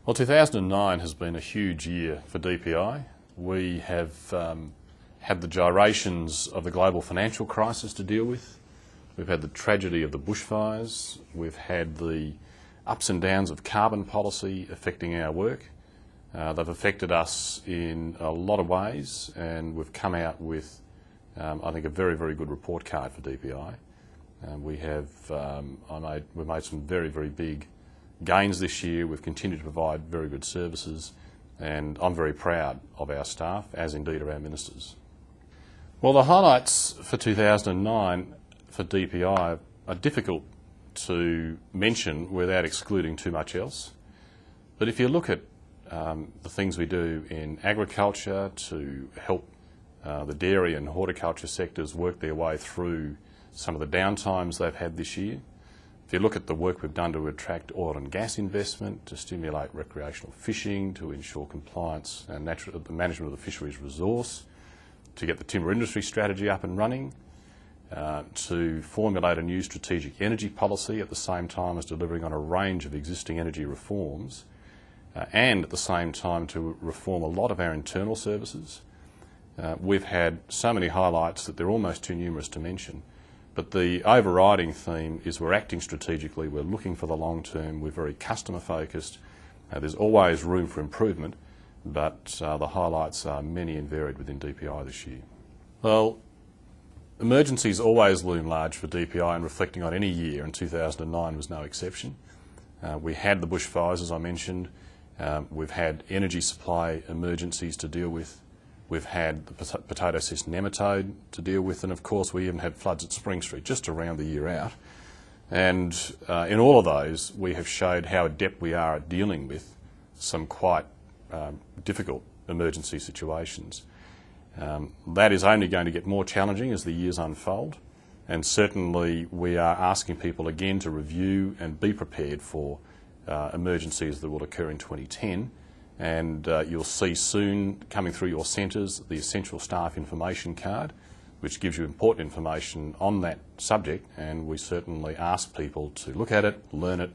Well, 2009 has been a huge year for DPI. We have had the gyrations of the global financial crisis to deal with. We've had the tragedy of the bushfires. We've had the ups and downs of carbon policy affecting our work. They've affected us in a lot of ways, and we've come out with, I think, a very, very good report card for DPI. We've made some very, very big gains this year. We've continued to provide very good services, and I'm very proud of our staff, as indeed are our ministers. Well, the highlights for 2009 for DPI are difficult to mention without excluding too much else. But if you look at the things we do in agriculture to help the dairy and horticulture sectors work their way through some of the downtimes they've had this year, if you look at the work we've done to attract oil and gas investment, to stimulate recreational fishing, to ensure compliance and the management of the fisheries resource, to get the timber industry strategy up and running, to formulate a new strategic energy policy at the same time as delivering on a range of existing energy reforms, and at the same time to reform a lot of our internal services. We've had so many highlights that they're almost too numerous to mention. But the overriding theme is we're acting strategically, we're looking for the long term, we're very customer focused. There's always room for improvement, but the highlights are many and varied within DPI this year. Well, emergencies always loom large for DPI, and reflecting on any year, and 2009 was no exception. We had the bushfires, as I mentioned. We've had energy supply emergencies to deal with. We've had the potato cyst nematode to deal with, and of course we even had floods at Spring Street just to round the year out. And in all of those, we have showed how adept we are at dealing with some quite difficult emergency situations. That is only going to get more challenging as the years unfold, and certainly we are asking people again to review and be prepared for emergencies that will occur in 2010. And you'll see soon coming through your centres the Essential Staff Information Card, which gives you important information on that subject, and we certainly ask people to look at it, learn it,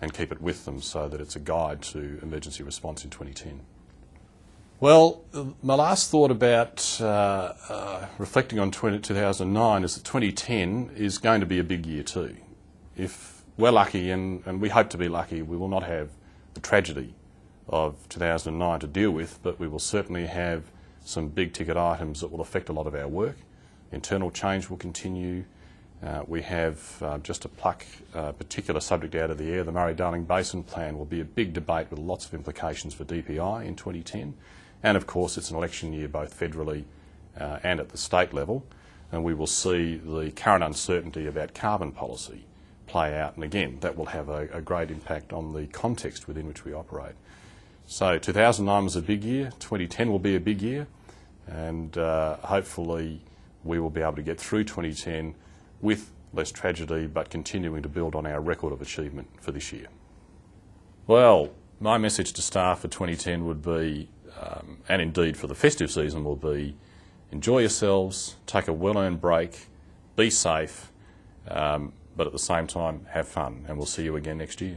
and keep it with them so that it's a guide to emergency response in 2010. Well, my last thought about reflecting on 2009 is that 2010 is going to be a big year too. If we're lucky, and we hope to be lucky, we will not have the tragedy of 2009 to deal with, but we will certainly have some big ticket items that will affect a lot of our work. Internal change will continue. We have, just to pluck a particular subject out of the air, the Murray-Darling Basin Plan will be a big debate with lots of implications for DPI in 2010. And of course it's an election year both federally and at the state level, and we will see the current uncertainty about carbon policy play out, and again that will have a great impact on the context within which we operate. So 2009 was a big year, 2010 will be a big year, and hopefully we will be able to get through 2010 with less tragedy, but continuing to build on our record of achievement for this year. Well, my message to staff for 2010 would be, and indeed for the festive season will be, enjoy yourselves, take a well-earned break, be safe, but at the same time have fun, and we'll see you again next year.